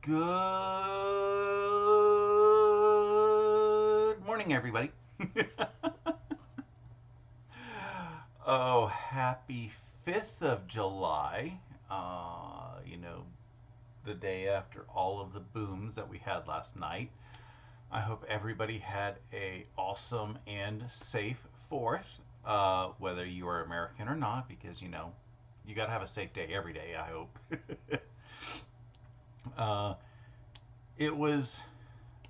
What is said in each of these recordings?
Good morning, everybody. Oh, happy 5th of July. The day after all of the booms that we had last night. I hope everybody had a awesome and safe 4th, whether you are American or not, because, you got to have a safe day every day, I hope. uh, it was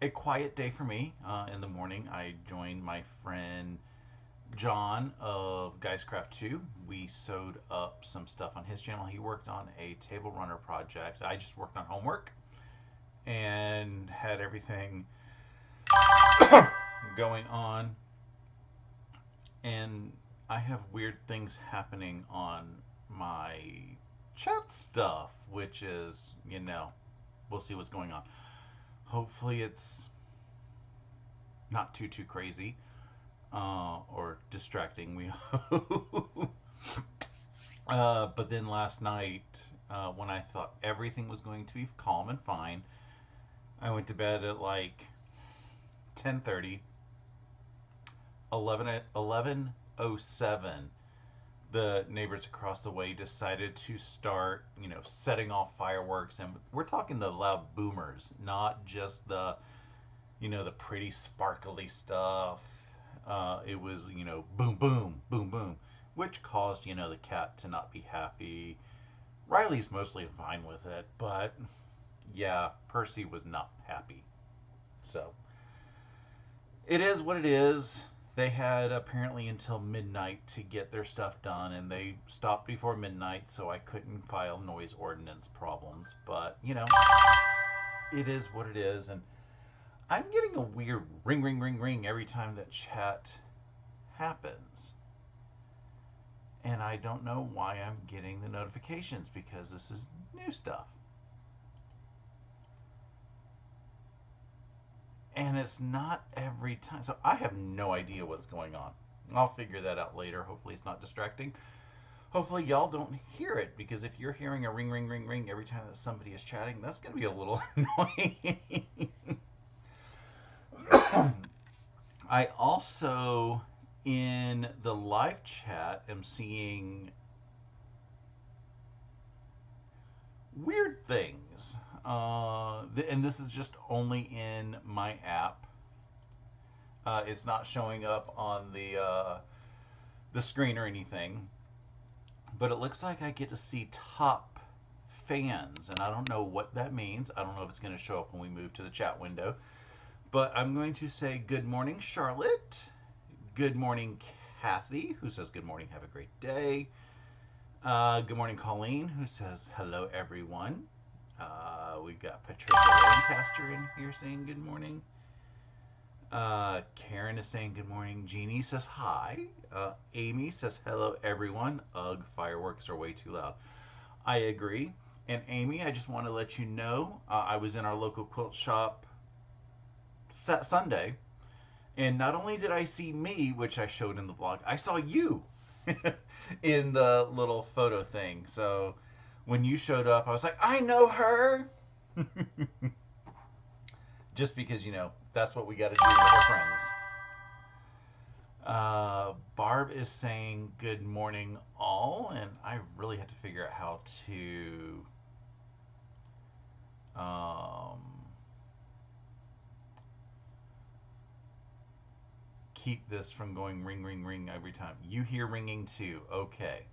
a quiet day for me. In the morning, I joined my friend John of Guys Craft 2. We sewed up some stuff on his channel. He worked on a table runner project. I just worked on homework and had everything going on. And I have weird things happening on my chat stuff, which is, we'll see what's going on. Hopefully, it's not too crazy or distracting. We hope. But then last night, when I thought everything was going to be calm and fine, I went to bed at like 10:30. 11:07. The neighbors across the way decided to start, setting off fireworks, and we're talking the loud boomers, not just the pretty sparkly stuff. It was, boom, boom, boom, boom, which caused, the cat to not be happy. Riley's mostly fine with it, but yeah, Percy was not happy. So it is what it is. They had apparently until midnight to get their stuff done, and they stopped before midnight, so I couldn't file noise ordinance problems. But, it is what it is, and I'm getting a weird ring, ring, ring, ring every time that chat happens. And I don't know why I'm getting the notifications, because this is new stuff. And it's not every time. So I have no idea what's going on. I'll figure that out later. Hopefully it's not distracting. Hopefully y'all don't hear it, because if you're hearing a ring, ring, ring, ring every time that somebody is chatting, that's going to be a little annoying. I also, in the live chat, am seeing weird things. And this is just only in my app. It's not showing up on the screen or anything. But it looks like I get to see top fans, and I don't know what that means. I don't know if it's going to show up when we move to the chat window. But I'm going to say good morning, Charlotte. Good morning, Kathy, who says good morning, have a great day. Good morning, Colleen, who says hello, everyone. We've got Patricia Lancaster in here saying good morning. Karen is saying good morning. Jeannie says hi. Amy says hello, everyone. Ugh, fireworks are way too loud. I agree. And Amy, I just want to let you know, I was in our local quilt shop Sunday, and not only did I see me, which I showed in the vlog, I saw you in the little photo thing. So when you showed up, I was like, I know her. Just because, that's what we got to do with our friends. Barb is saying good morning, all, and I really had to figure out how to keep this from going ring, ring, ring every time. You hear ringing too. Okay.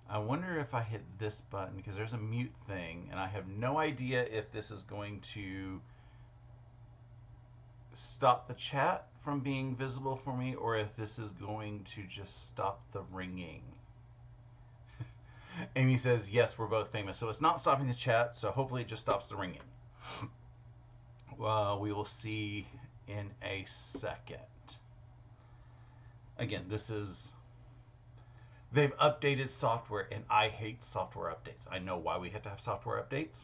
I wonder if I hit this button, because there's a mute thing, and I have no idea if this is going to stop the chat from being visible for me, or if this is going to just stop the ringing. Amy says, yes, we're both famous. So it's not stopping the chat, so hopefully it just stops the ringing. We will see in a second. Again, they've updated software, and I hate software updates. I know why we have to have software updates.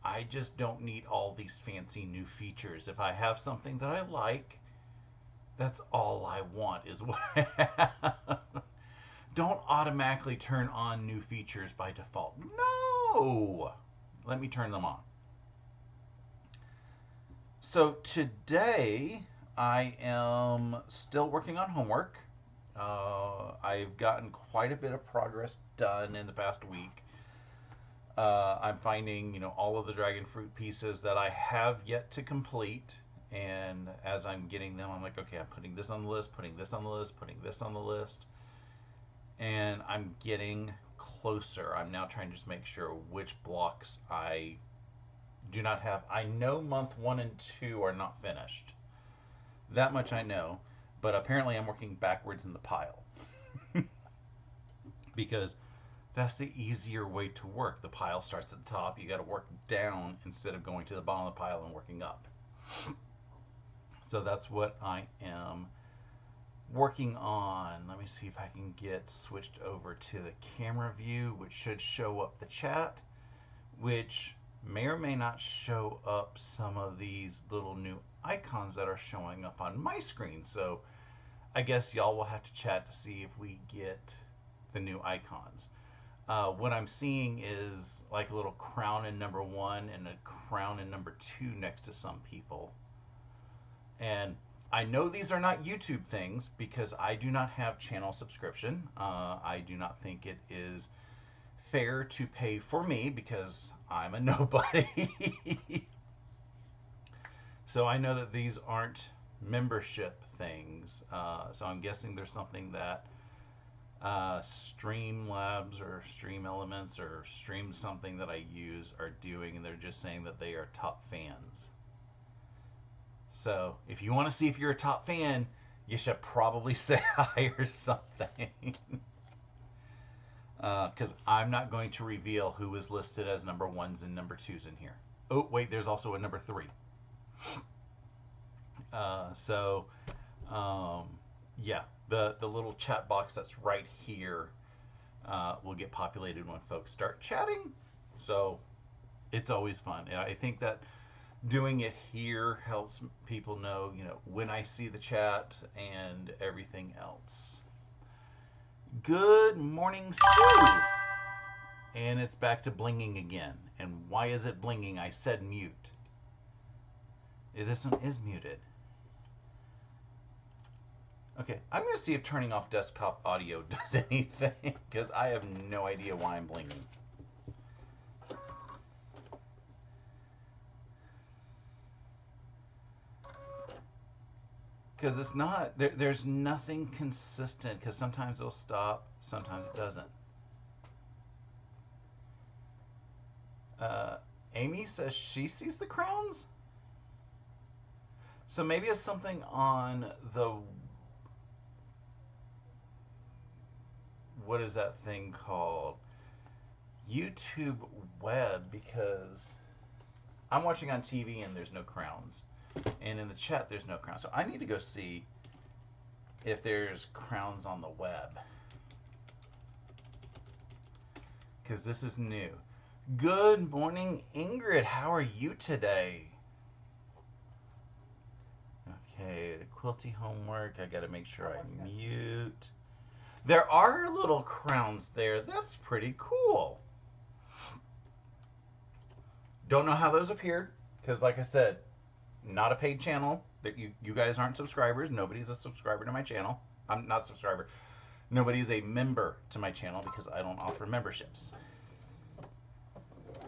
I just don't need all these fancy new features. If I have something that I like, that's all I want is what I have. Don't automatically turn on new features by default. No! let me turn them on. So today I am still working on homework. I've gotten quite a bit of progress done in the past week. I'm finding, all of the dragon fruit pieces that I have yet to complete. And as I'm getting them, I'm like, okay, I'm putting this on the list, putting this on the list, putting this on the list. And I'm getting closer. I'm now trying to just make sure which blocks I do not have. I know month 1 and 2 are not finished. That much I know. But apparently I'm working backwards in the pile. Because that's the easier way to work. The pile starts at the top. You got to work down instead of going to the bottom of the pile and working up. So that's what I am working on. Let me see if I can get switched over to the camera view, which should show up the chat, which may or may not show up some of these little new icons that are showing up on my screen. So I guess y'all will have to chat to see if we get the new icons. What I'm seeing is like a little crown in number 1 and a crown in number 2 next to some people. And I know these are not YouTube things because I do not have channel subscription. I do not think it is fair to pay for me because I'm a nobody. So I know that these aren't membership things. So I'm guessing there's something that Streamlabs or Stream Elements or Stream something that I use are doing, and they're just saying that they are top fans. So if you want to see if you're a top fan, you should probably say hi or something. Because I'm not going to reveal who is listed as number 1s and number 2s in here. Oh, wait, there's also a number 3. Yeah, the little chat box that's right here will get populated when folks start chatting. So it's always fun. And I think that doing it here helps people know, when I see the chat and everything else. Good morning, Sue. And it's back to blinging again. And why is it blinging? I said mute. This one is muted. Okay, I'm going to see if turning off desktop audio does anything, because I have no idea why I'm blinging. Because it's not, there's nothing consistent, because sometimes it'll stop, sometimes it doesn't. Amy says she sees the crowns? So maybe it's something on the, what is that thing called? YouTube web, because I'm watching on TV and there's no crowns. And in the chat, there's no crowns. So I need to go see if there's crowns on the web. Because this is new. Good morning, Ingrid. How are you today? Okay, the Quilty homework. I got to make sure I mute. There are little crowns there. That's pretty cool. Don't know how those appeared. Because like I said, not a paid channel. That you guys aren't subscribers. Nobody's a subscriber to my channel. I'm not a subscriber. Nobody's a member to my channel because I don't offer memberships.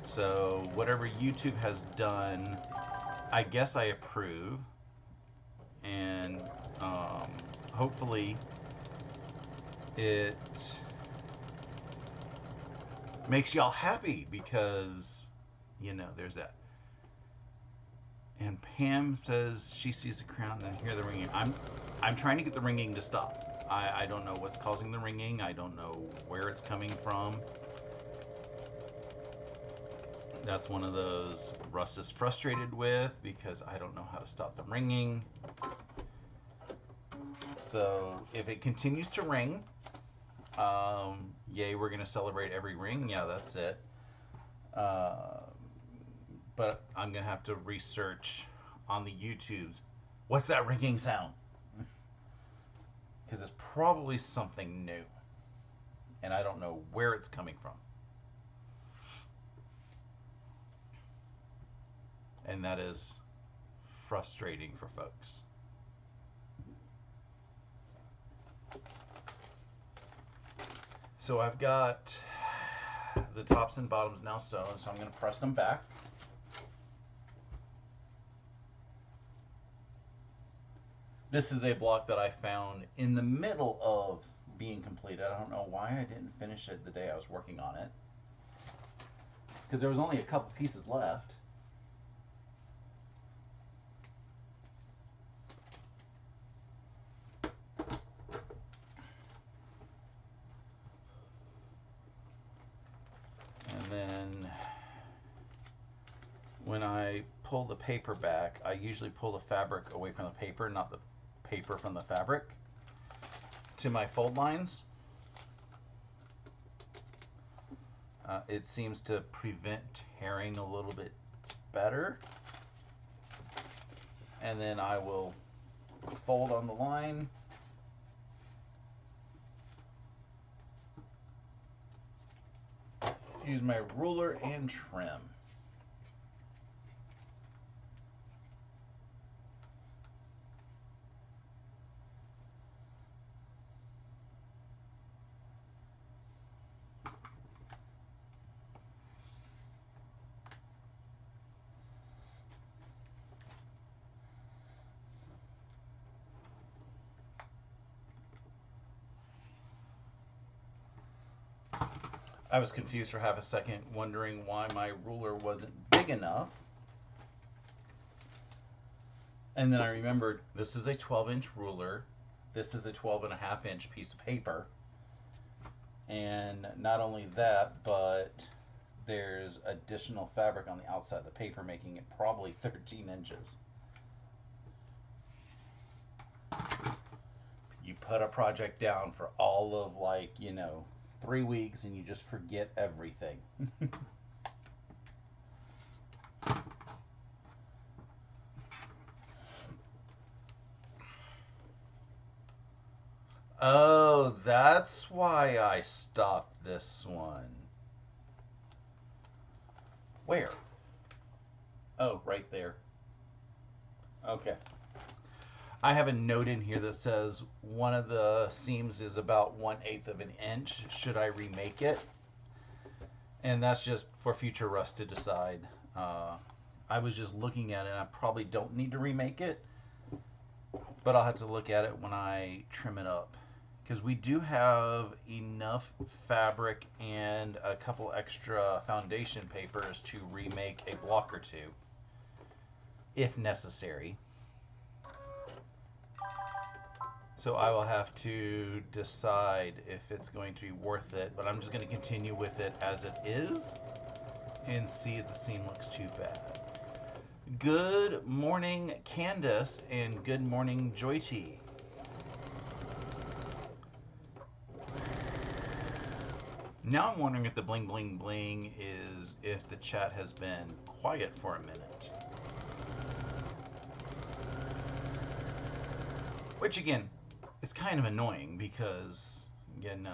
So whatever YouTube has done, I guess I approve. And hopefully it makes y'all happy because, there's that. And Pam says she sees the crown and I hear the ringing. I'm trying to get the ringing to stop. I don't know what's causing the ringing. I don't know where it's coming from. That's one of those Russ is frustrated with because I don't know how to stop the ringing. So if it continues to ring, yay, we're going to celebrate every ring. Yeah, that's it. But I'm going to have to research on the YouTubes. What's that ringing sound? Because it's probably something new. And I don't know where it's coming from. And that is frustrating for folks. So I've got the tops and bottoms now sewn, so I'm going to press them back. This is a block that I found in the middle of being completed. I don't know why I didn't finish it the day I was working on it, because there was only a couple pieces left. And then when I pull the paper back, I usually pull the fabric away from the paper, not the paper from the fabric, to my fold lines. It seems to prevent tearing a little bit better. And then I will fold on the line. Use my ruler and trim. I was confused for half a second, wondering why my ruler wasn't big enough. And then I remembered this is a 12-inch ruler. This is a 12.5-inch piece of paper. And not only that, but there's additional fabric on the outside of the paper, making it probably 13 inches. You put a project down for all of 3 weeks and you just forget everything. Oh, that's why I stopped this one. Where? Oh, right there. Okay. I have a note in here that says one of the seams is about 1/8 of an inch. Should I remake it? And that's just for future Russ to decide. I was just looking at it, and I probably don't need to remake it, but I'll have to look at it when I trim it up, because we do have enough fabric and a couple extra foundation papers to remake a block or two if necessary. So I will have to decide if it's going to be worth it, but I'm just going to continue with it as it is and see if the seam looks too bad. Good morning, Candace, and good morning, Joyty. Now I'm wondering if the bling bling bling is if the chat has been quiet for a minute. Which again, it's kind of annoying because, in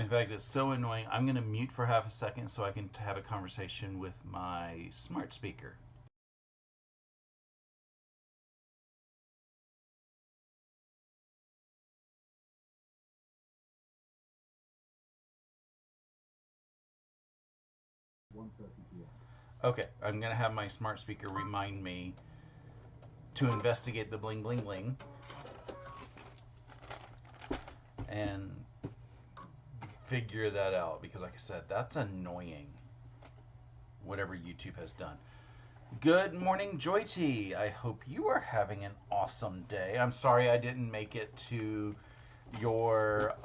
fact, it's so annoying. I'm going to mute for half a second so I can have a conversation with my smart speaker. Okay, I'm going to have my smart speaker remind me to investigate the bling bling bling and figure that out, because like I said, that's annoying, whatever YouTube has done. Good morning, Joyty. I hope you are having an awesome day. I'm sorry I didn't make it to your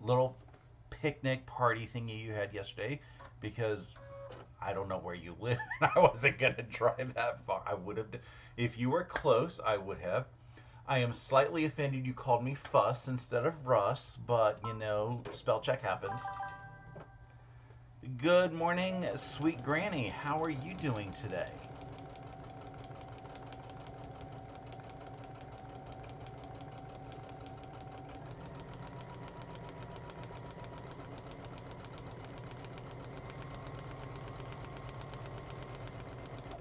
little picnic party thingy you had yesterday, because I don't know where you live. I wasn't going to drive that far. I would have, if you were close, I would have. I am slightly offended you called me Fuss instead of Russ, but, spell check happens. Good morning, sweet granny. How are you doing today?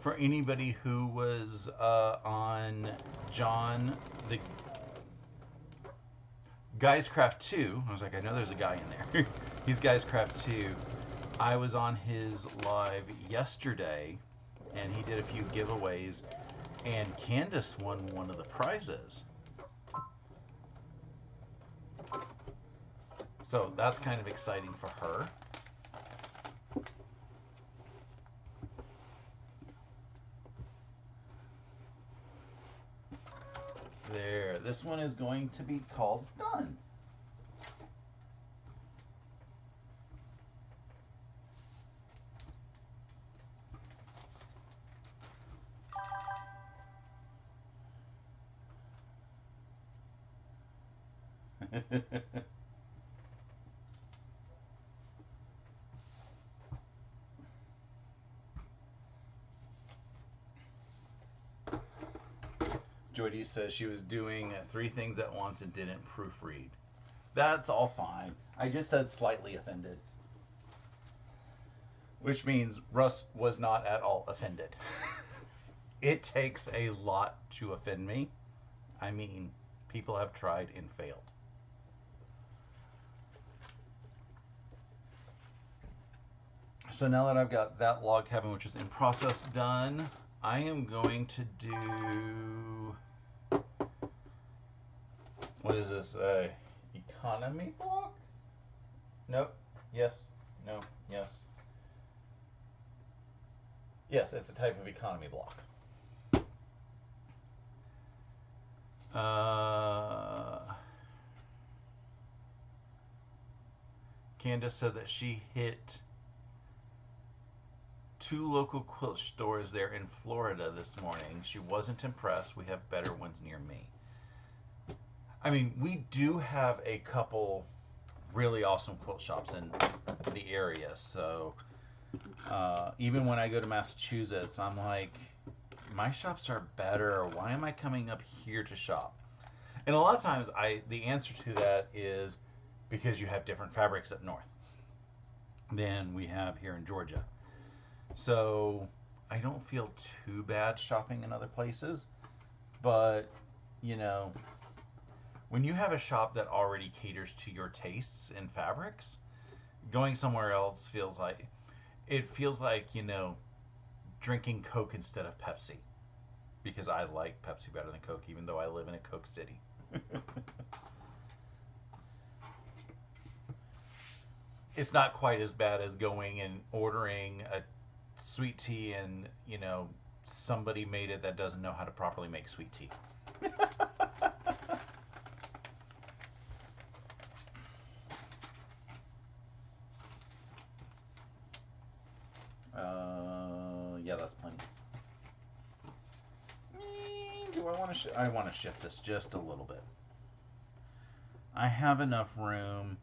For anybody who was on John the Guys Craft 2, I was like, I know there's a guy in there. He's Guys Craft 2. I was on his live yesterday, and he did a few giveaways, and Candace won one of the prizes. So that's kind of exciting for her. There, this one is going to be called Done. Jordy says she was doing 3 things at once and didn't proofread. That's all fine. I just said slightly offended. Which means Russ was not at all offended. It takes a lot to offend me. I mean, people have tried and failed. So now that I've got that log cabin, which is in process, done, I am going to do... What is this? Economy block? Nope. Yes. No. Yes. Yes, it's a type of economy block. Candace said that she hit 2 local quilt stores there in Florida this morning. She wasn't impressed. We have better ones near me. I mean, we do have a couple really awesome quilt shops in the area. So even when I go to Massachusetts, I'm like, my shops are better. Why am I coming up here to shop? And a lot of times the answer to that is because you have different fabrics up north than we have here in Georgia. So I don't feel too bad shopping in other places. But, you know, when you have a shop that already caters to your tastes in fabrics, going somewhere else feels like, you know, drinking Coke instead of Pepsi. Because I like Pepsi better than Coke, even though I live in a Coke city. It's not quite as bad as going and ordering a sweet tea and, you know, somebody made it that doesn't know how to properly make sweet tea. Yeah, that's plenty. Do I want to? I want to shift this just a little bit. I have enough room.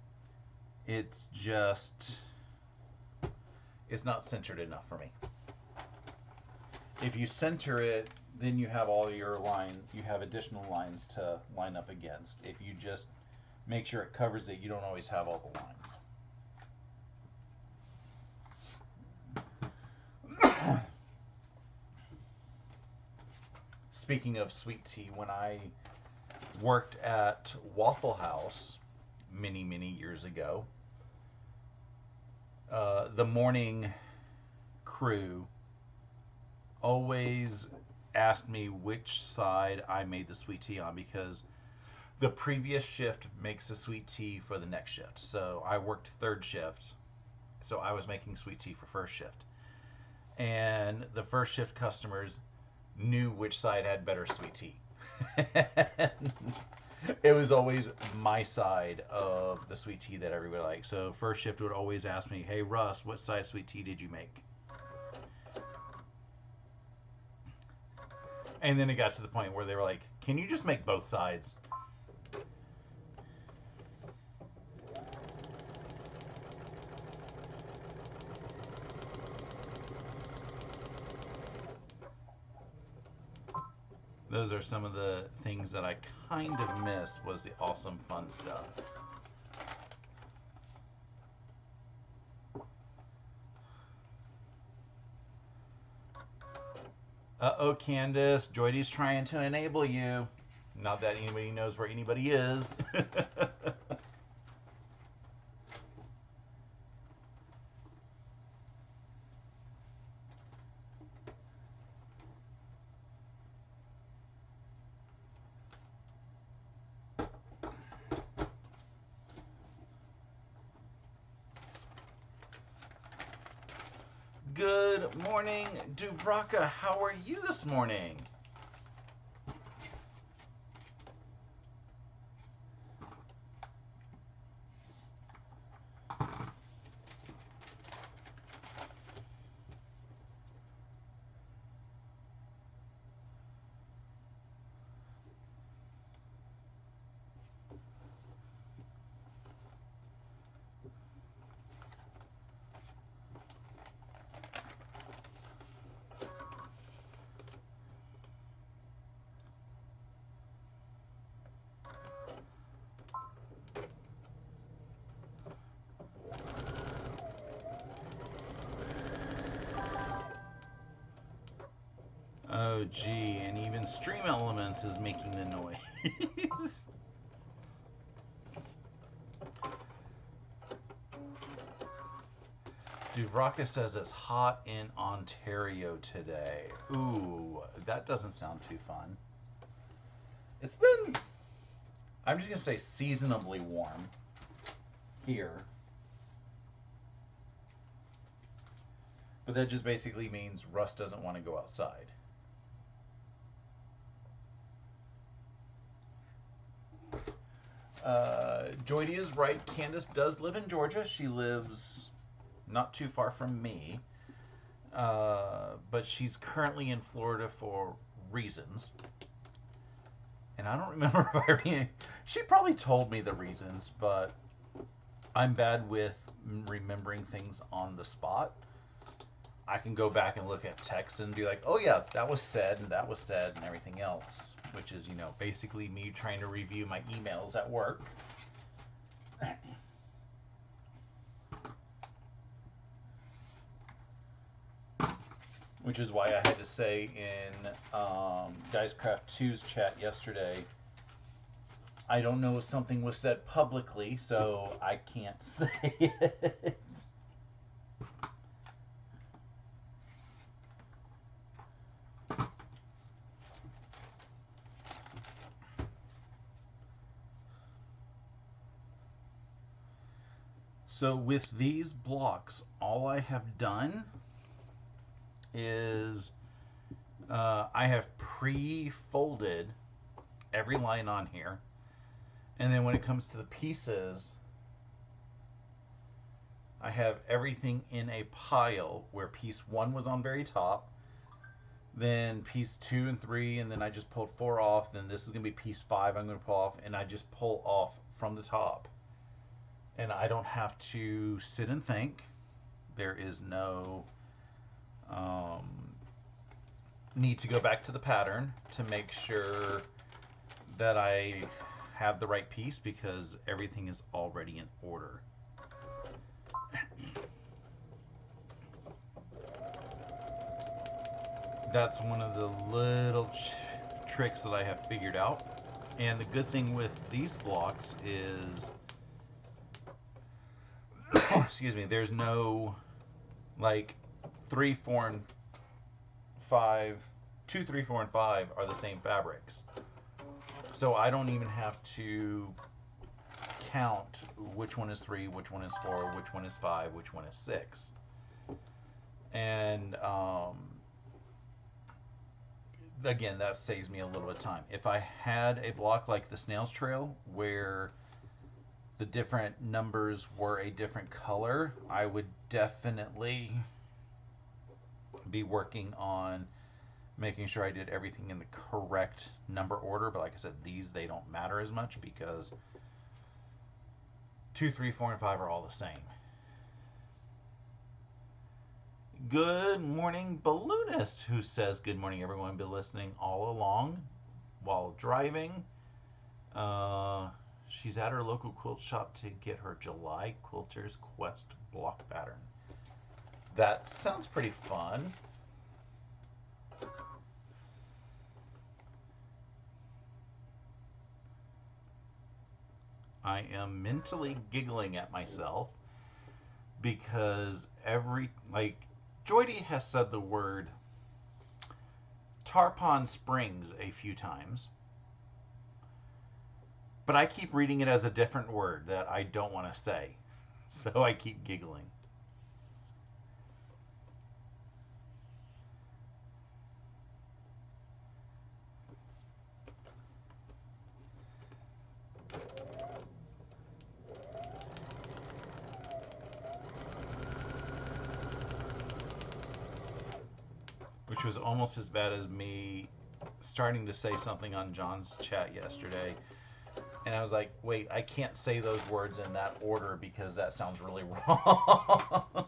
It's just, it's not centered enough for me. If you center it, then you have all your line. You have additional lines to line up against. If you just make sure it covers it, you don't always have all the lines. Speaking of sweet tea, when I worked at Waffle House many, many years ago, the morning crew always asked me which side I made the sweet tea on, because the previous shift makes the sweet tea for the next shift. So I worked 3rd shift, so I was making sweet tea for 1st shift. And the 1st shift customers knew which side had better sweet tea. It was always my side of the sweet tea that everybody liked. So 1st shift would always ask me, hey Russ, what side sweet tea did you make? And then it got to the point where they were like, can you just make both sides? Those are some of the things that I kind of missed, was the awesome fun stuff. Uh-oh, Candace. Joydy's trying to enable you. Not that anybody knows where anybody is. Good morning, Dubraka. How are you this morning? Oh, gee, and even Stream Elements is making the noise. Duvraka says it's hot in Ontario today. Ooh, that doesn't sound too fun. It's been, I'm just going to say seasonably warm here. But that just basically means Russ doesn't want to go outside. Joydy is right. Candace does live in Georgia. She lives not too far from me. But she's currently in Florida for reasons. And I don't remember if she probably told me the reasons, but I'm bad with remembering things on the spot. I can go back and look at text and be like, oh yeah, that was said and everything else, which is, basically me trying to review my emails at work. Which is why I had to say in Guys Craft 2's chat yesterday, I don't know if something was said publicly, so I can't say it. So with these blocks, all I have done is I have pre-folded every line on here. And then when it comes to the pieces, I have everything in a pile where piece 1 was on very top, then piece 2 and 3, and then I just pulled 4 off. Then this is going to be piece 5 I'm going to pull off, and I just pull off from the top. And I don't have to sit and think. There is no need to go back to the pattern to make sure that I have the right piece, because everything is already in order. That's one of the little tricks that I have figured out. And the good thing with these blocks is excuse me, there's no like 3, 4, and 5. 2, 3, 4, and 5 are the same fabrics. So I don't even have to count which one is 3, which one is 4, which one is 5, which one is 6. And again, that saves me a little bit of time. If I had a block like the Snail's Trail where the different numbers were a different color, I would definitely be working on making sure I did everything in the correct number order. But like I said, they don't matter as much because 2, 3, 4, and 5 are all the same. Good morning, Balloonist, who says, good morning, everyone. Been listening all along while driving. She's at her local quilt shop to get her July Quilter's Quest block pattern. That sounds pretty fun. I am mentally giggling at myself because Joydy has said the word Tarpon Springs a few times, but I keep reading it as a different word that I don't want to say. So I keep giggling. Which was almost as bad as me starting to say something on John's chat yesterday. And I was like, wait, I can't say those words in that order because that sounds really wrong.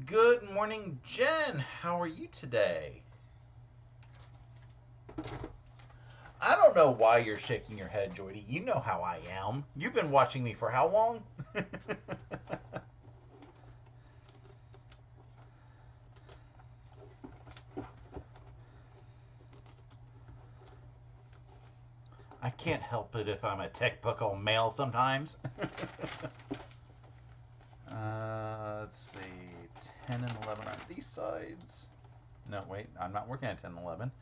Good morning, Jen. How are you today? I don't know why you're shaking your head, Joydy. You know how I am. You've been watching me for how long? I can't help it if I'm a typical male sometimes. Let's see. 10 and 11 on these sides. No, wait. I'm not working on 10 and 11.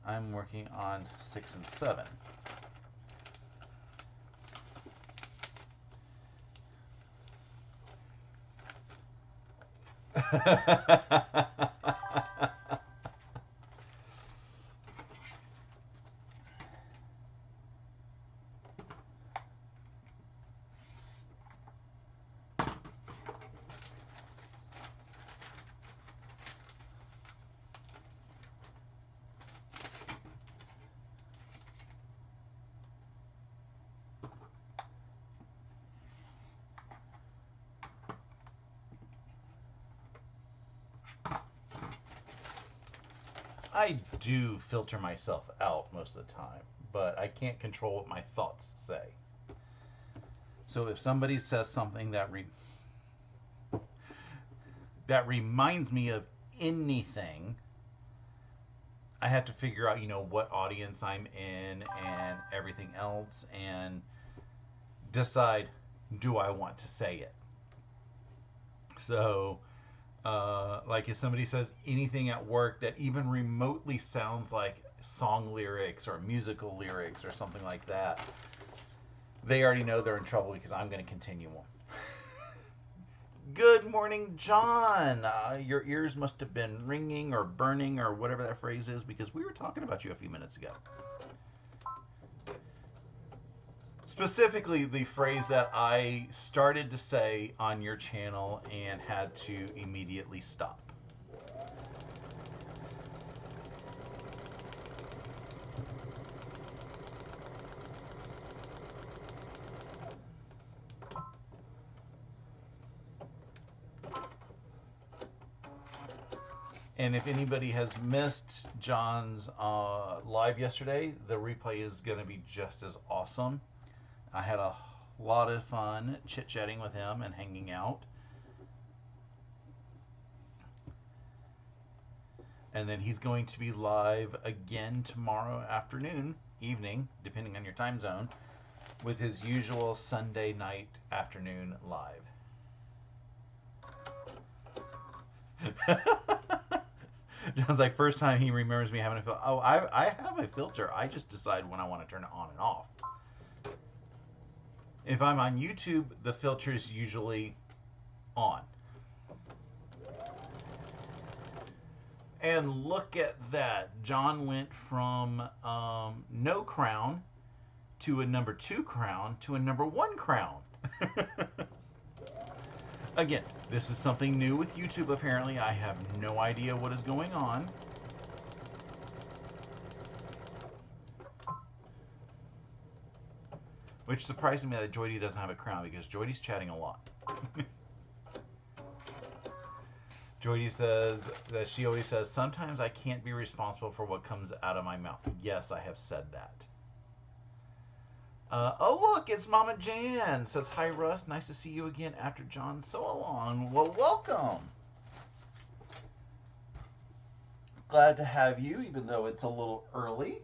I'm working on 6 and 7. I do filter myself out most of the time, but I can't control what my thoughts say. So if somebody says something that reminds me of anything, I have to figure out, what audience I'm in and everything else and decide, do I want to say it? So, like if somebody says anything at work that even remotely sounds like song lyrics or musical lyrics or something like that, they already know they're in trouble because I'm going to continue on. Good morning, John. Your ears must have been ringing or burning or whatever that phrase is because we were talking about you a few minutes ago. Specifically, the phrase that I started to say on your channel and had to immediately stop. And if anybody has missed John's live yesterday, the replay is going to be just as awesome. I had a lot of fun chit-chatting with him and hanging out. And then he's going to be live again tomorrow evening, depending on your time zone, with his usual Sunday night afternoon live. John's like, first time he remembers me having a filter. Oh, I have a filter. I just decide when I want to turn it on and off. If I'm on YouTube, the filter is usually on. And look at that. John went from no crown to a number 2 crown to a number 1 crown. Again, this is something new with YouTube apparently. I have no idea what is going on. Which surprises me that Joydy doesn't have a crown because Joydy's chatting a lot. Joydy says that she always says, sometimes I can't be responsible for what comes out of my mouth. Yes, I have said that. Oh, look, it's Mama Jan. Says, hi, Russ. Nice to see you again after John so long. Well, welcome. Glad to have you, even though it's a little early.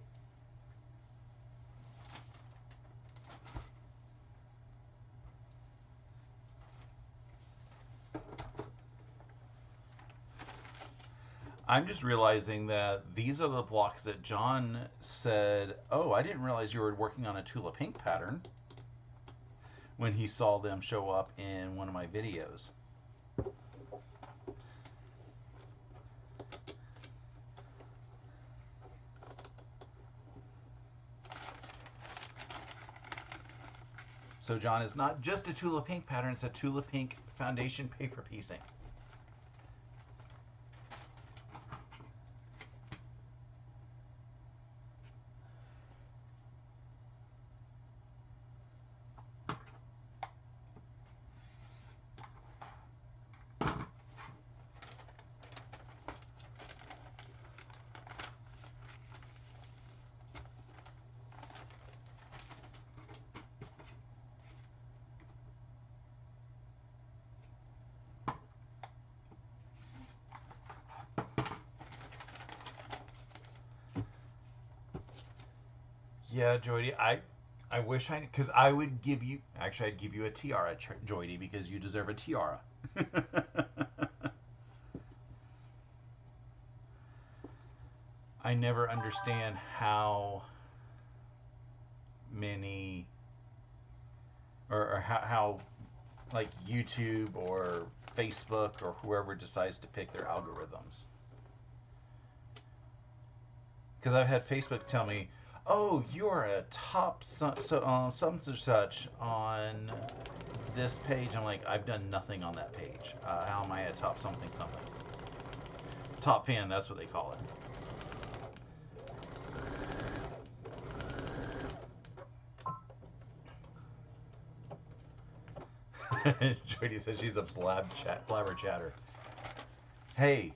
I'm just realizing that these are the blocks that John said, oh, I didn't realize you were working on a Tula Pink pattern when he saw them show up in one of my videos. So, John, it's not just a Tula Pink pattern, it's a Tula Pink foundation paper piecing. Yeah, Joydie, I wish because I would give you, actually, I'd give you a tiara, Joydie, because you deserve a tiara. I never understand how many, or how, like, YouTube or Facebook or whoever decides to pick their algorithms. Because I've had Facebook tell me, oh, you are a top something such on this page. I'm like, I've done nothing on that page. How am I a top something something? Top fan, that's what they call it. Jody says she's a blabber chatter. Hey,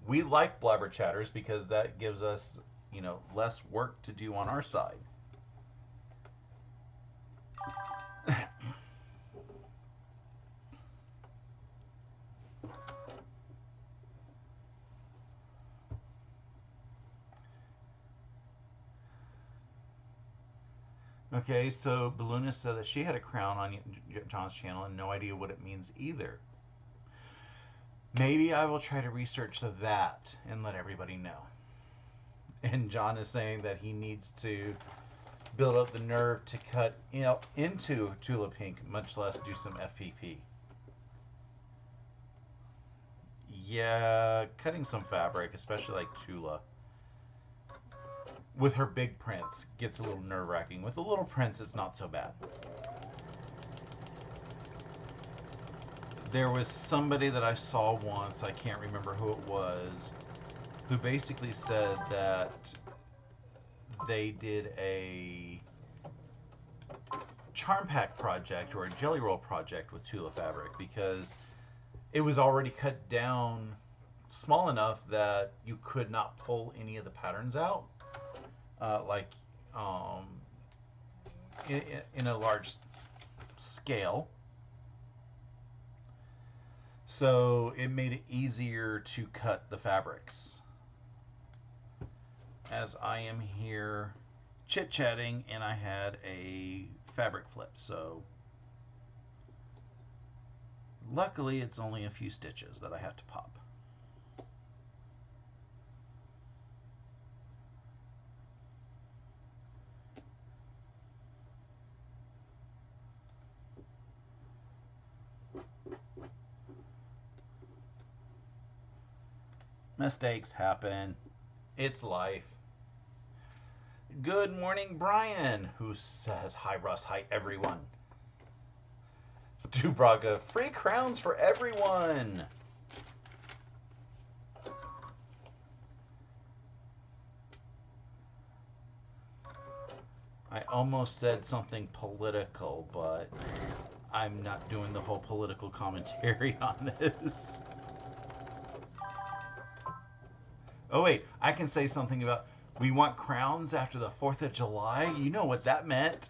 we like blabber chatters because that gives us, less work to do on our side. Okay, so Balloonist said that she had a crown on John's channel and no idea what it means either. Maybe I will try to research that and let everybody know. And John is saying that he needs to build up the nerve to cut into Tula Pink, much less do some FPP. Yeah, cutting some fabric, especially like Tula, with her big prints gets a little nerve-wracking. With the little prints, it's not so bad. There was somebody that I saw once, I can't remember who it was, who basically said that they did a charm pack project or a jelly roll project with Tula fabric because it was already cut down small enough that you could not pull any of the patterns out, like in a large scale. So it made it easier to cut the fabrics. As I am here chit-chatting and I had a fabric flip, so luckily it's only a few stitches that I have to pop. Mistakes happen. It's life. Good morning, Brian, who says, hi, Russ. Hi, everyone. Dubraga, free crowns for everyone. I almost said something political, but I'm not doing the whole political commentary on this. Oh, wait, I can say something about We want crowns after the 4th of July. You know what that meant.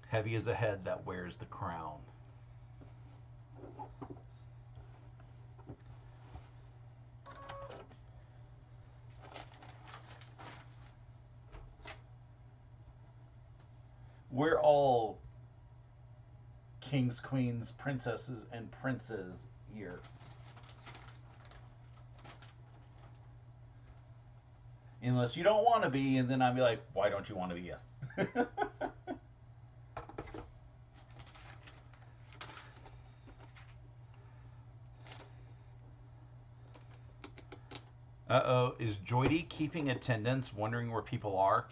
Heavy is the head that wears the crown. We're all kings, queens, princesses, and princes here. Unless you don't want to be, and then I'd be like, why don't you want to be? Yes. Uh-oh, is Joydy keeping attendance, wondering where people are?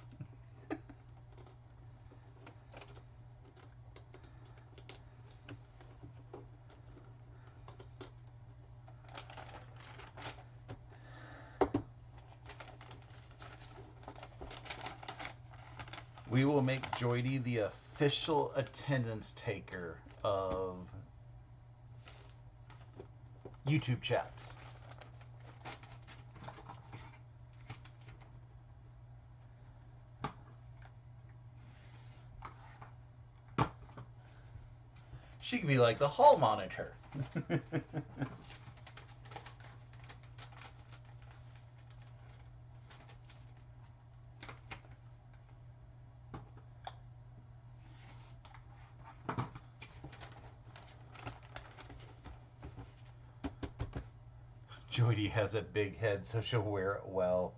We will make Joydy the official attendance taker of YouTube chats. She could be like the hall monitor. Joydy has a big head, so she'll wear it well.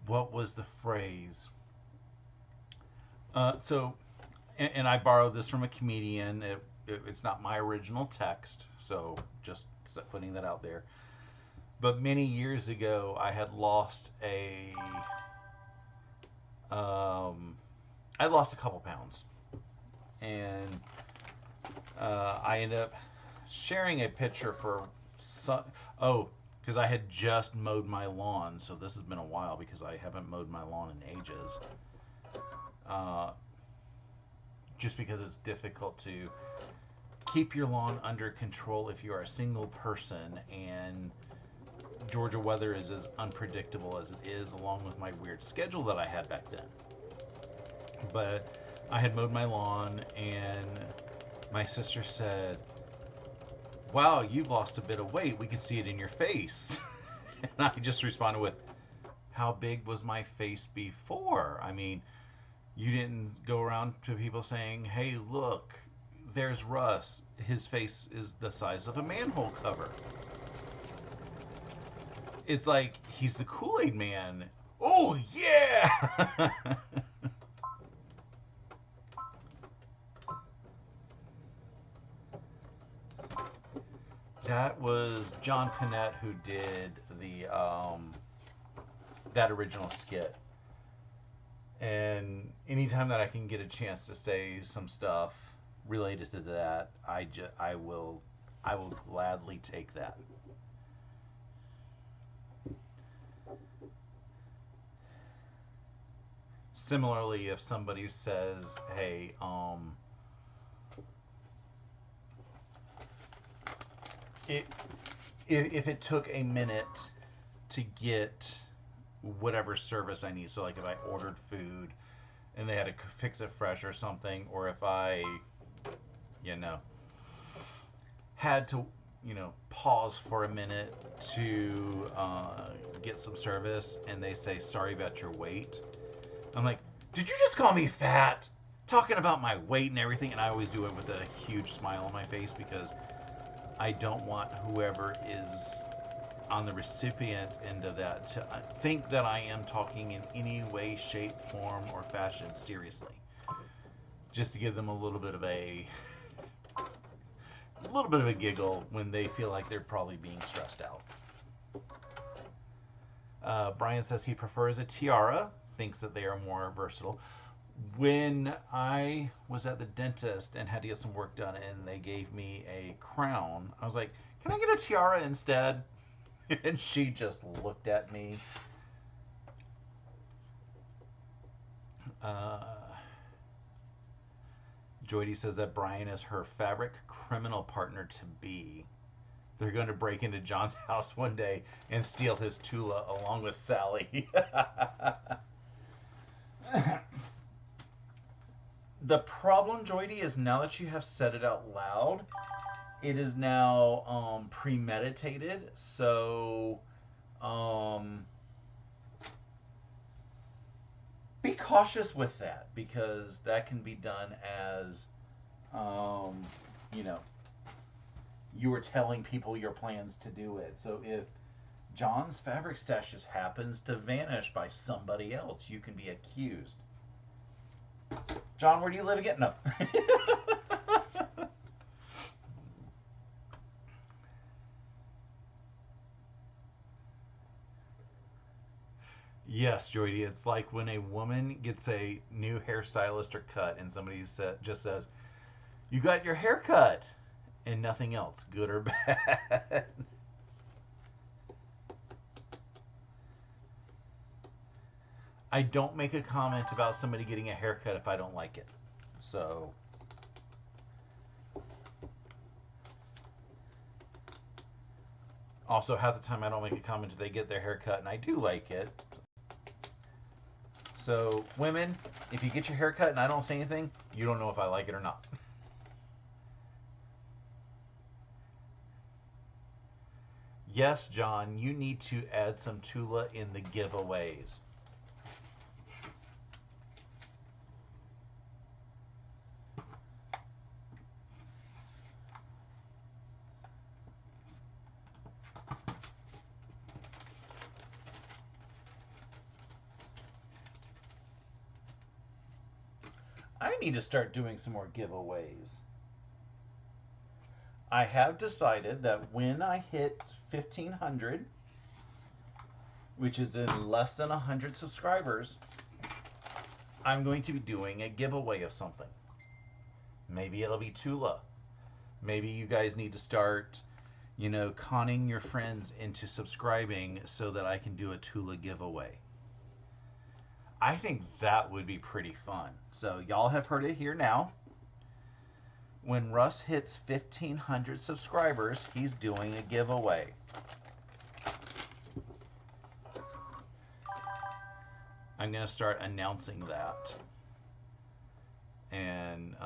What was the phrase? And I borrowed this from a comedian. It's not my original text, so just putting that out there. But many years ago, I had lost I lost a couple pounds, and I ended up sharing a picture for some. Oh, because I had just mowed my lawn, so this has been a while because I haven't mowed my lawn in ages. Just because it's difficult to keep your lawn under control if you are a single person, and Georgia weather is as unpredictable as it is, along with my weird schedule that I had back then. But I had mowed my lawn, and my sister said, "Wow, you've lost a bit of weight. We can see it in your face." And I just responded with, "How big was my face before? I mean, you didn't go around to people saying, 'Hey, look, there's Russ. His face is the size of a manhole cover.' It's like, he's the Kool-Aid man. Oh, yeah!" That was John Panette who did the that original skit. And anytime that I can get a chance to say some stuff related to that, I will gladly take that. Similarly, if somebody says, "Hey, it if it took a minute to get whatever service I need," so like if I ordered food and they had to fix it fresh or something, or if I, you know, had to, pause for a minute to get some service, and they say, "Sorry about your weight," I'm like, "Did you just call me fat?" Talking about my weight and everything, and I always do it with a huge smile on my face because I don't want whoever is on the recipient end of that to think that I am talking in any way, shape, form, or fashion seriously. Just to give them a little bit of a giggle when they feel like they're probably being stressed out. Brian says he prefers a tiara, thinks that they are more versatile. When I was at the dentist and had to get some work done and they gave me a crown, I was like, "Can I get a tiara instead?" And she just looked at me. Joydie says that Brian is her fabric criminal partner to be. They're going to break into John's house one day and steal his Tula along with Sally. The problem, Joydie, is now that you have said it out loud, it is now premeditated. So um, be cautious with that because that can be done as, um, you know, you were telling people your plans to do it. So if John's fabric stash just happens to vanish by somebody else, you can be accused. John, where do you live again? No. Yes, Joydie, it's like when a woman gets a new hairstylist or cut and somebody just says, "You got your hair cut," and nothing else, good or bad. I don't make a comment about somebody getting a haircut if I don't like it. So, also, half the time I don't make a comment if they get their haircut and I do like it. So, women, if you get your haircut and I don't say anything, you don't know if I like it or not. Yes, John, you need to add some Tula in the giveaways. I need to start doing some more giveaways. I have decided that when I hit 1,500, which is in less than 100 subscribers, I'm going to be doing a giveaway of something. Maybe it'll be Tula. Maybe you guys need to start, conning your friends into subscribing so that I can do a Tula giveaway. I think that would be pretty fun. So, y'all have heard it here now. When Russ hits 1,500 subscribers, he's doing a giveaway. I'm going to start announcing that. And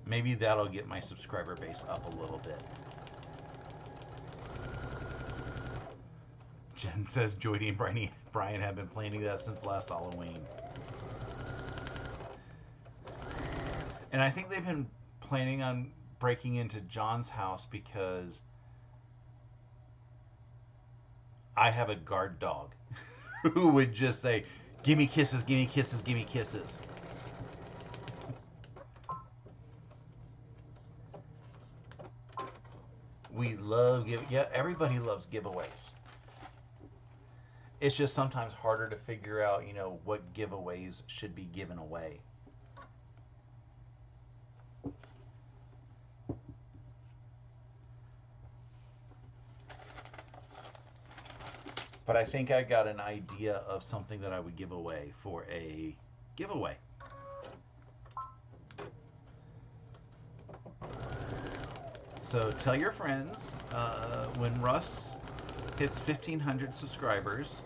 maybe that'll get my subscriber base up a little bit. Jen says Joydie and Brian have been planning that since last Halloween. And I think they've been planning on breaking into John's house because I have a guard dog who would just say, "Give me kisses, give me kisses, give me kisses." We love everybody loves giveaways. It's just sometimes harder to figure out, what giveaways should be given away. But I think I got an idea of something that I would give away for a giveaway. So tell your friends when Russ hits 1,500 subscribers,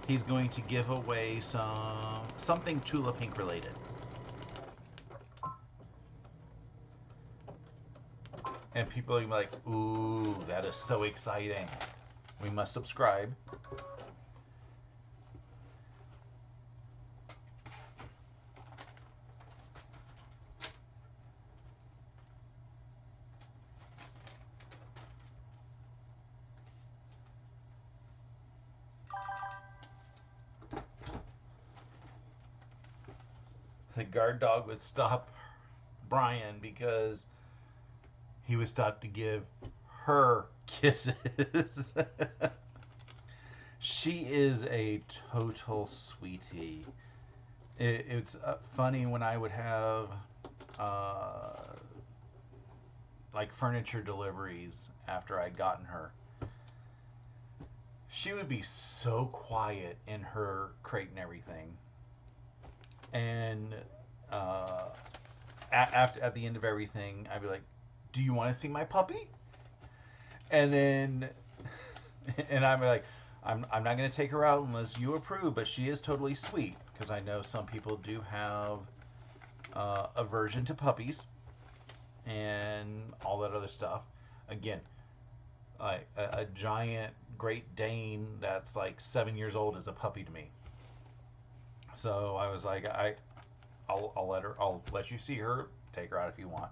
he's going to give away something Tula Pink related. And people are going to be like, "Ooh, that is so exciting. We must subscribe." The guard dog would stop Brian because he would stop to give her kisses. She is a total sweetie. It's funny when I would have like furniture deliveries after I'd gotten her. She would be so quiet in her crate and everything. And at the end of everything, I'd be like, "Do you want to see my puppy?" And then, and I'm like, I'm not going to take her out unless you approve, but she is totally sweet because I know some people do have aversion to puppies and all that other stuff. Again, like a giant Great Dane that's like 7 years old is a puppy to me. So I was like, I'll let you see her, take her out if you want.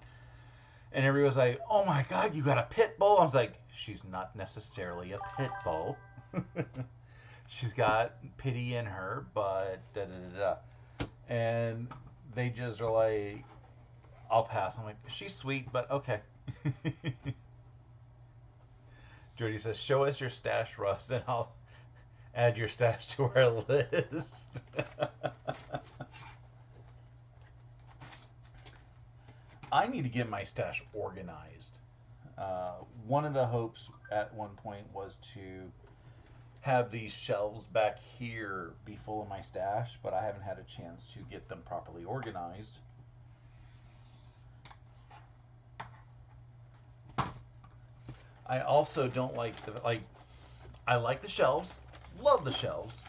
And everybody was like, "Oh my God, you got a pit bull?" I was like, "She's not necessarily a pit bull. She's got pity in her, but da da da da." And they just are like, "I'll pass." I'm like, "She's sweet, but okay." Jody says, "Show us your stash, Russ, and I'll add your stash to our list." I need to get my stash organized. One of the hopes at one point was to have these shelves back here be full of my stash, but I haven't had a chance to get them properly organized. I also don't like I like the shelves, love the shelves.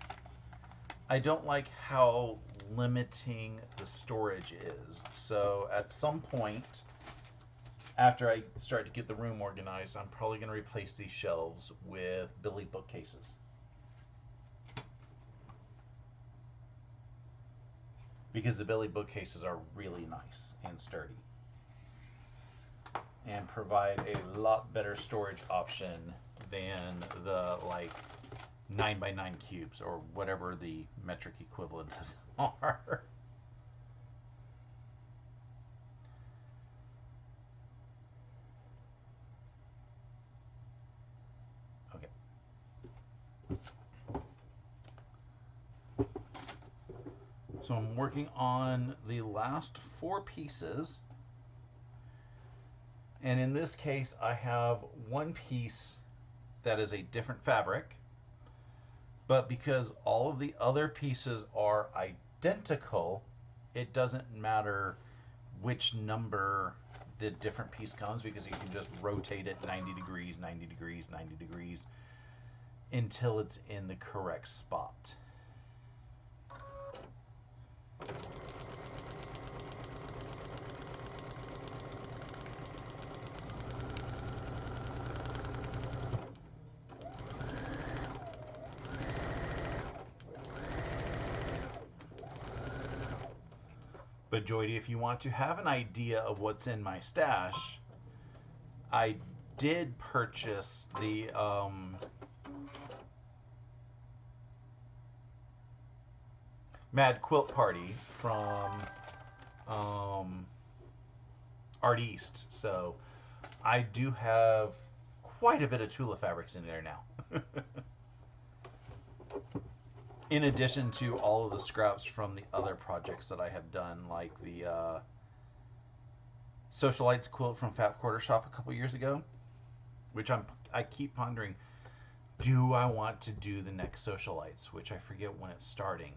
I don't like how limiting the storage is. So at some point, after I start to get the room organized, I'm probably going to replace these shelves with Billy bookcases. Because the Billy bookcases are really nice and sturdy. And provide a lot better storage option than the like 9x9 cubes or whatever the metric equivalent are. Okay. So I'm working on the last 4 pieces. And in this case, I have one piece that is a different fabric. But because all of the other pieces are identical, it doesn't matter which number the different piece comes because you can just rotate it 90 degrees, 90 degrees, 90 degrees until it's in the correct spot. But Joydy, if you want to have an idea of what's in my stash, I did purchase the Mad Quilt Party from Art East. So I do have quite a bit of Tula fabrics in there now. In addition to all of the scraps from the other projects that I have done, like the Socialites quilt from Fat Quarter Shop a couple years ago, which I keep pondering, do I want to do the next Socialites, which I forget when it's starting.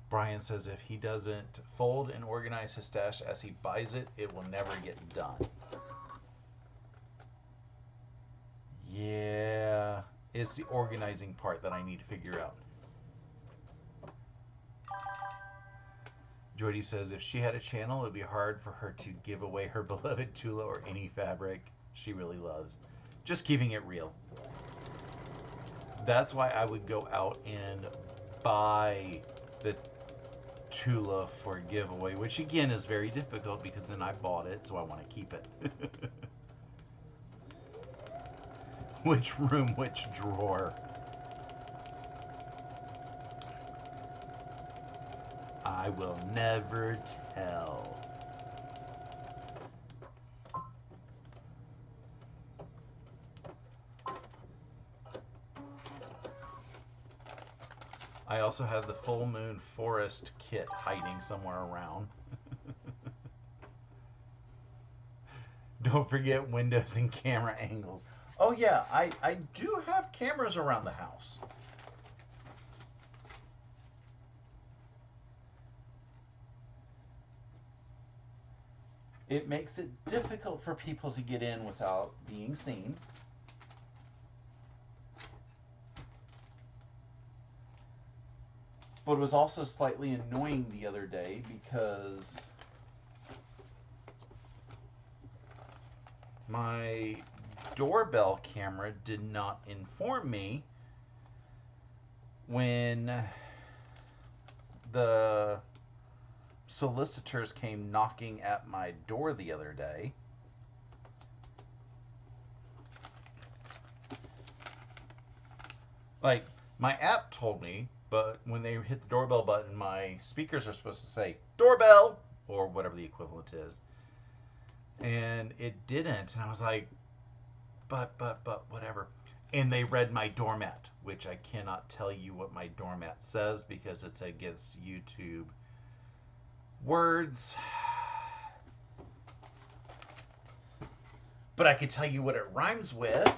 Brian says if he doesn't fold and organize his stash as he buys it, it will never get done. Yeah, it's the organizing part that I need to figure out. Jordy says if she had a channel, it would be hard for her to give away her beloved Tula or any fabric she really loves. Just keeping it real. That's why I would go out and buy the Tula for giveaway, which again is very difficult because then I bought it, so I want to keep it. Which room, which drawer? I will never tell. I also have the Full Moon Forest kit hiding somewhere around. Don't forget windows and camera angles. Oh yeah, I do have cameras around the house. It makes it difficult for people to get in without being seen. But it was also slightly annoying the other day because my doorbell camera did not inform me when the solicitors came knocking at my door the other day. Like, my app told me, but when they hit the doorbell button, my speakers are supposed to say doorbell or whatever the equivalent is. And it didn't. And I was like, but, whatever. And they read my doormat, which I cannot tell you what my doormat says because it's against YouTube words. But I could tell you what it rhymes with.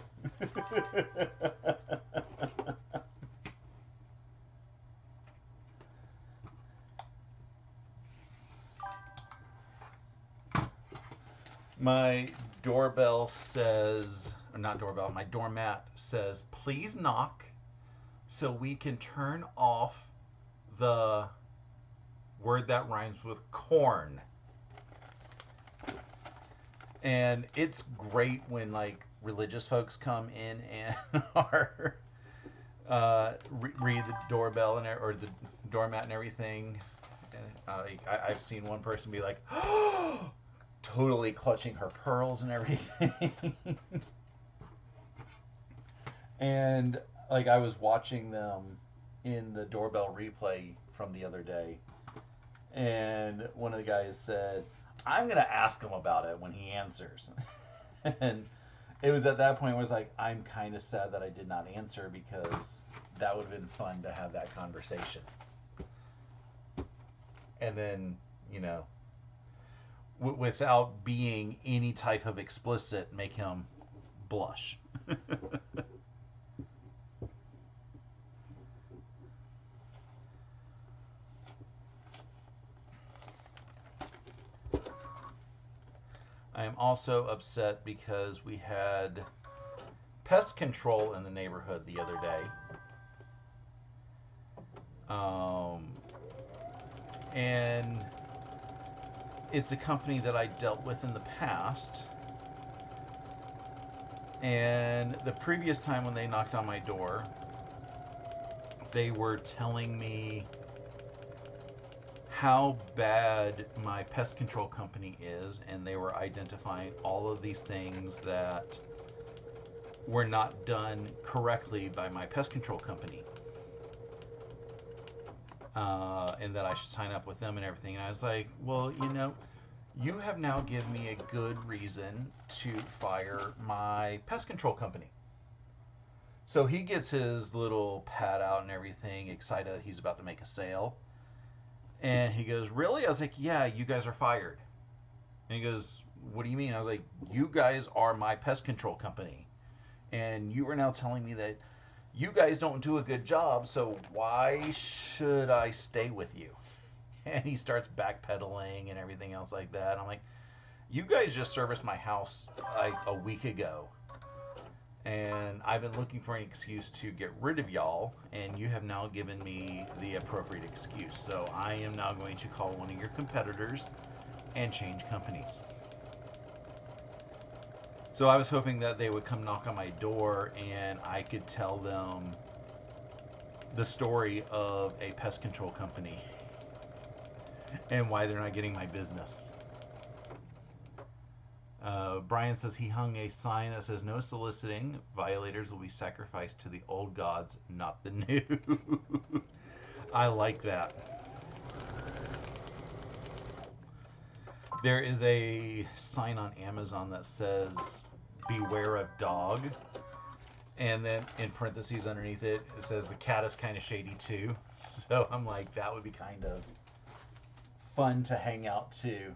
My doorbell says, or not doorbell, my doormat says, please knock so we can turn off the word that rhymes with corn. And it's great when like religious folks come in and are read the doorbell and or the doormat and everything. And I've seen one person be like, oh, totally clutching her pearls and everything. And like I was watching them in the doorbell replay from the other day, and one of the guys said, I'm gonna ask him about it when he answers. And it was at that point where I was like, I'm kind of sad that I did not answer because that would have been fun to have that conversation. And then, you know, without being any type of explicit, make him blush. I am also upset because we had pest control in the neighborhood the other day. And it's a company that I dealt with in the past. And the previous time when they knocked on my door, they were telling me how bad my pest control company is, and they were identifying all of these things that were not done correctly by my pest control company. And that I should sign up with them and everything. And I was like, well, you know, you have now given me a good reason to fire my pest control company. So he gets his little pad out and everything, excited that he's about to make a sale. And he goes, really? I was like, yeah, you guys are fired. And he goes, what do you mean? I was like, you guys are my pest control company. And you are now telling me that you guys don't do a good job, so why should I stay with you? And he starts backpedaling and everything else like that. I'm like, you guys just serviced my house like a week ago. And I've been looking for an excuse to get rid of y'all, and you have now given me the appropriate excuse. So I am now going to call one of your competitors and change companies. So I was hoping that they would come knock on my door and I could tell them the story of a pest control company and why they're not getting my business. Brian says he hung a sign that says no soliciting. Violators will be sacrificed to the old gods, not the new. I like that. There is a sign on Amazon that says beware of dog. And then in parentheses underneath it, it says the cat is kind of shady too. So I'm like, that would be kind of fun to hang out to.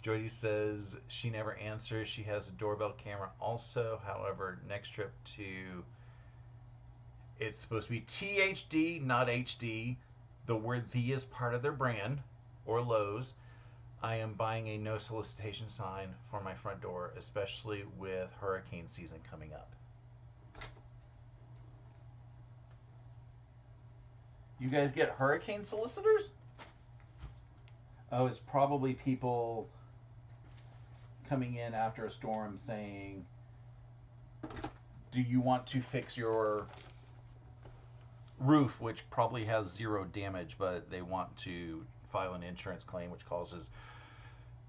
Jody says she never answers. She has a doorbell camera also. However, next trip to it's supposed to be THD, not HD. The word "the" is part of their brand or Lowe's. I am buying a no solicitation sign for my front door, especially with hurricane season coming up. You guys get hurricane solicitors? Oh, it's probably people coming in after a storm saying, do you want to fix your roof, which probably has zero damage, but they want to file an insurance claim, which causes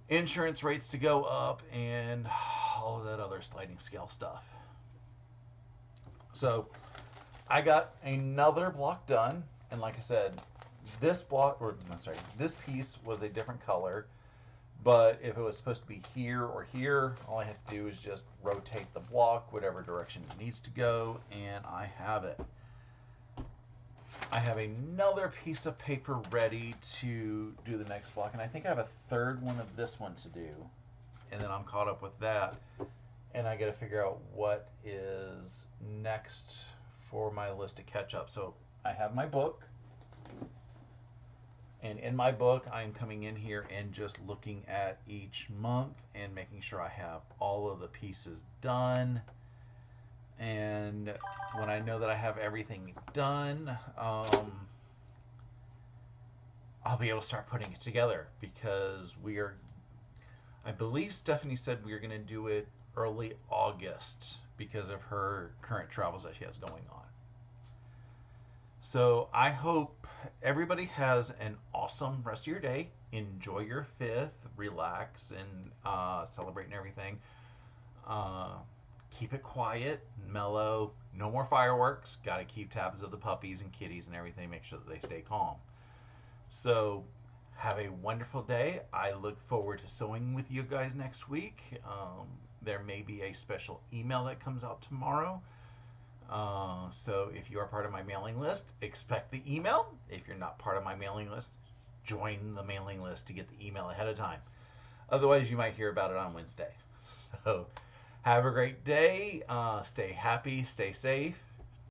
insurance rates to go up and all of that other sliding scale stuff. So I got another block done, and like I said, this block, or I'm sorry, this piece was a different color. But if it was supposed to be here or here, all I have to do is just rotate the block whatever direction it needs to go, and I have it. I have another piece of paper ready to do the next block, and I think I have a third one of this one to do. And then I'm caught up with that, and I got to figure out what is next for my list to catch up. So I have my book. And in my book, I'm coming in here and just looking at each month and making sure I have all of the pieces done. And when I know that I have everything done, I'll be able to start putting it together because I believe Stephanie said we are going to do it early August because of her current travels that she has going on. So I hope everybody has an awesome rest of your day. Enjoy your 5th, relax, and celebrate and everything. Keep it quiet, mellow. No more fireworks. Got to keep tabs of the puppies and kitties and everything. Make sure that they stay calm. So have a wonderful day. I look forward to sewing with you guys next week. There may be a special email that comes out tomorrow. So if you are part of my mailing list, expect the email. If you're not part of my mailing list, join the mailing list to get the email ahead of time. Otherwise, you might hear about it on Wednesday. So have a great day. Stay happy, stay safe,